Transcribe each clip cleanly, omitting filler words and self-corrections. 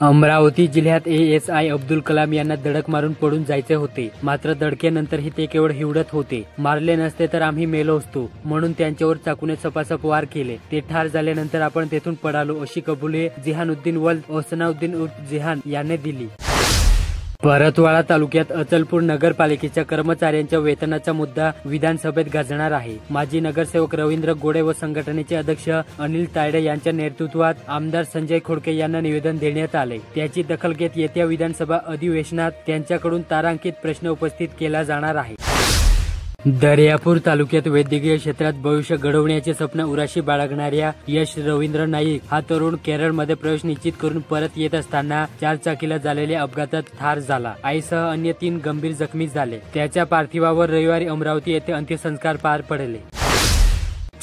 अमरावती जिल्ह्यात ASI अब्दुल कलाम यांना धडक मारून पडून जायचे होते, मात्र धडकेनंतरही ते केवळ हिवडत होते. मारले नसते तर आम्ही मेलो असतो म्हणून त्यांच्यावर चाकूने सपासप वार केले. ते ठार झाल्यानंतर आपण तेथून पळालो अशी कबुली जिहानुद्दीन वल्द ओसनाउद्दीन उर्फ जिहान याने दिली. परतवाडा तालुक्यात अचलपूर नगरपालिकेच्या कर्मचाऱ्यांच्या वेतनाचा मुद्दा विधानसभेत गाजणार आहे. माजी नगरसेवक रवींद्र गोडे व संघटनेचे अध्यक्ष अनिल तायडे यांच्या नेतृत्वात आमदार संजय खोडके यांना निवेदन देण्यात आले. त्याची दखल घेत येत्या विधानसभा अधिवेशनात त्यांच्याकडून तारांकित प्रश्न उपस्थित केला जाणार आहे. दर्यापूर तालुक्यात वैद्यकीय क्षेत्रात भविष्य घडवण्याचे स्वप्न उराशी बाळगणाऱ्या यश रवींद्र नाईक हा तरुण केरळमध्ये प्रवेश निश्चित करून परत येत असताना चारचाकीला झालेल्या अपघातात ठार झाला. आईसह अन्य 3 गंभीर जखमी झाले. त्याच्या पार्थिवावर रविवारी अमरावती येथे अंत्यसंस्कार पार पडले.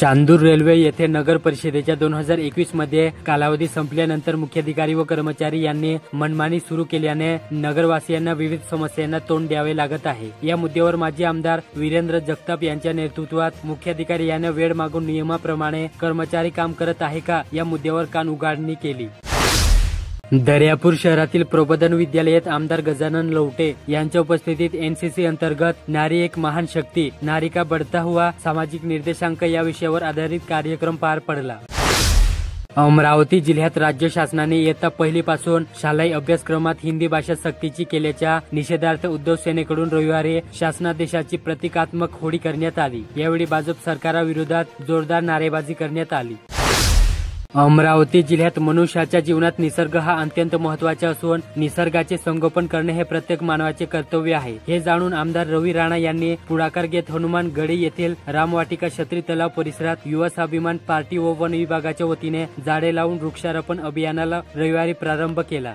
चांदूर रेल्वे येथे नगर परिषदेच्या 2021 मध्ये कालावधी संपल्यानंतर मुख्याधिकारी व कर्मचारी यांनी मनमानी सुरू केल्याने नगरवासियांना विविध समस्यांना तोंड द्यावे लागत आहे. या मुद्द्यावर माजी आमदार वीरेंद्र जगताप यांच्या नेतृत्वात मुख्याधिकारी यांनी वेळ मागून नियमाप्रमाणे कर्मचारी काम करत आहे का या मुद्द्यावर कान उघाडणी केली. दर्यापूर शहरातील प्रबोधन विद्यालयात आमदार गजानन लवटे यांच्या उपस्थितीत NCC अंतर्गत नारी एक महान शक्ती नारी का बढ़ता हुआ सामाजिक निर्देशांक या विषयावर आधारित कार्यक्रम पार पडला. अमरावती जिल्ह्यात राज्य शासनाने इयत्ता 1ली पासून शालेय अभ्यासक्रमात हिंदी भाषा सक्तीची केल्याच्या निषेधार्थ उद्धव सेनेकडून रविवारी शासनादेशाची प्रतिकात्मक होळी करण्यात आली. यावेळी भाजप सरकाराविरोधात जोरदार नारेबाजी करण्यात आली. अमरावती जिल्ह्यात मनुष्याच्या जीवनात निसर्ग हा अत्यंत महत्त्वाचा असून निसर्गाचे संगोपन करणे हे प्रत्येक मानवाचे कर्तव्य आहे. हे जाणून आमदार रवी राणा यांनी पुढाकार घेत हनुमान गडी येथील रामवाटिका छत्री तलाव परिसरात युवा स्वाभिमान पार्टी व वन विभागाच्या वतीने झाडे लावून वृक्षारोपण अभियानाला रविवारी प्रारंभ केला.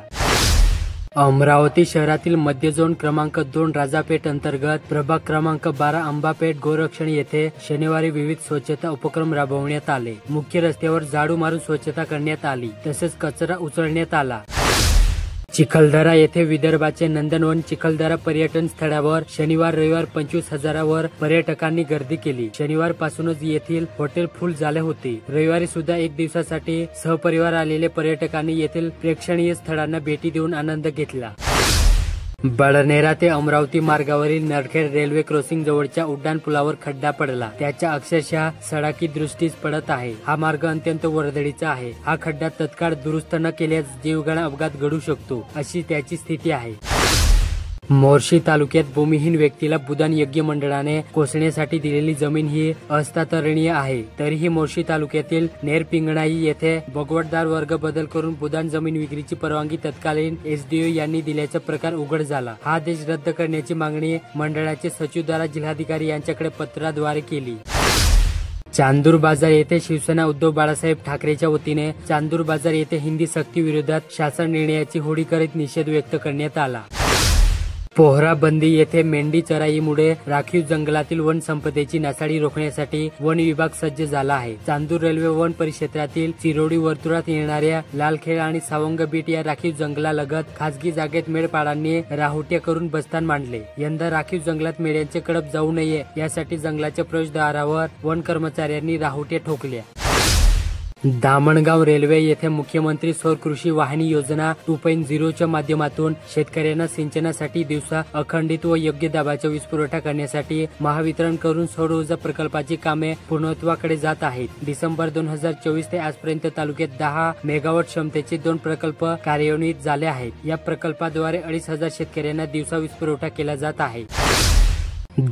अमरावती शहरातील मध्य झोन क्रमांक 2 राजापेठ अंतर्गत प्रभाग क्रमांक 12 अंबापेठ गोरक्षण येथे शनिवारी विविध स्वच्छता उपक्रम राबवण्यात आले. मुख्य रस्त्यावर झाडू मारून स्वच्छता करण्यात आली तसेच कचरा उचलण्यात आला. चिखलदरा येथे विदर्भाचे नंदनवन चिखलदरा पर्यटन स्थळावर शनिवार रविवार 25,000वर पर्यटकांनी गर्दी केली. शनिवार पासूनच येथील हॉटेल फुल झाले होते. रविवारी सुद्धा 1 दिवसासाठी सहपरिवार आलेले पर्यटकांनी येथील प्रेक्षणीय स्थळांना भेटी देऊन आनंद घेतला. बडनेरा ते अमरावती मार्गावरील नरखेड रेल्वे क्रॉसिंग जवळच्या उड्डाण पुलावर खड्डा पडला. त्याच्या अक्षरशः सडाकी दृष्टीस पडत आहे. हा मार्ग अत्यंत वर्दळीचा आहे. हा खड्डा तत्काळ दुरुस्त न केल्यास जीवघेणा अपघात घडू शकतो अशी त्याची स्थिती आहे. मोर्शी तालुक्यात भूमिहीन व्यक्तीला बुदान यज्ञ मंडळाने कोसण्यासाठी दिलेली जमीन ही अहस्तांतरणीय आहे. तरीही मोर्शी तालुक्यातील नेरपिंगणाई येथे भगवतदार वर्ग बदल करून बुदान जमीन विक्रीची परवानगी तत्कालीन SDO यांनी दिल्याचा प्रकार उघड झाला. हा आदेश रद्द करण्याची मागणी मंडळाचे सचिवद्वारा जिल्हाधिकारी यांच्याकडे पत्राद्वारे केली. चांदूर बाजार येथे शिवसेना उद्धव बाळासाहेब ठाकरेच्या वतीने चांदूर बाजार येथे हिंदी सक्ती विरोधात शासन निर्णयाची होळी करीत निषेध व्यक्त करण्यात आला. पोहरा बंदी येथे मेंढी चराईमुळे राखीव जंगलातील वन संपदेची नासाडी रोखण्यासाठी वन विभाग सज्ज झाला आहे. चांदूर रेल्वे वन परिक्षेत्रातील चिरोडी वर्तुळात येणाऱ्या लालखेड आणि सावंग बीट या राखीव जंगलालगत खासगी जागेत मेंढपाळांनी राहुट्या करून बस्तान मांडले. यंदा राखीव जंगलात मेंढ्यांचे कळप जाऊ नये यासाठी जंगलाच्या प्रवेशद्वारावर वन कर्मचाऱ्यांनी राहुट्या ठोकल्या. दामणगाव रेल्वे येथे मुख्यमंत्री सौर कृषी वाहिनी योजना 2.0च्या माध्यमातून शेतकऱ्यांना सिंचनासाठी दिवसा अखंडित व योग्य दाबाचा वीज पुरवठा करण्यासाठी महावितरण करून सौर ऊर्जा प्रकल्पाची कामे पूर्णत्वाकडे जात आहेत. डिसेंबर 2024 ते आजपर्यंत तालुक्यात 10 मेगावॉट क्षमतेचे 2 प्रकल्प कार्यान्वित झाले आहेत. या प्रकल्पाद्वारे 2,500 शेतकऱ्यांना दिवसा वीज पुरवठा केला जात आहे.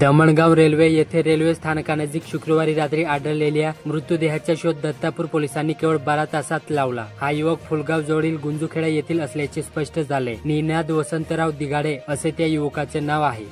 दमणगाव रेल्वे येथे रेल्वे स्थानकानजीक शुक्रवारी रात्री आढळलेल्या मृतदेहाचा शोध दत्तापूर पोलिसांनी केवळ 12 तासात लावला. हा युवक फुलगाव जवळील गुंजुखेडा येथील असल्याचे स्पष्ट झाले. निनाद वसंतराव दिगाडे असे त्या युवकाचे नाव आहे.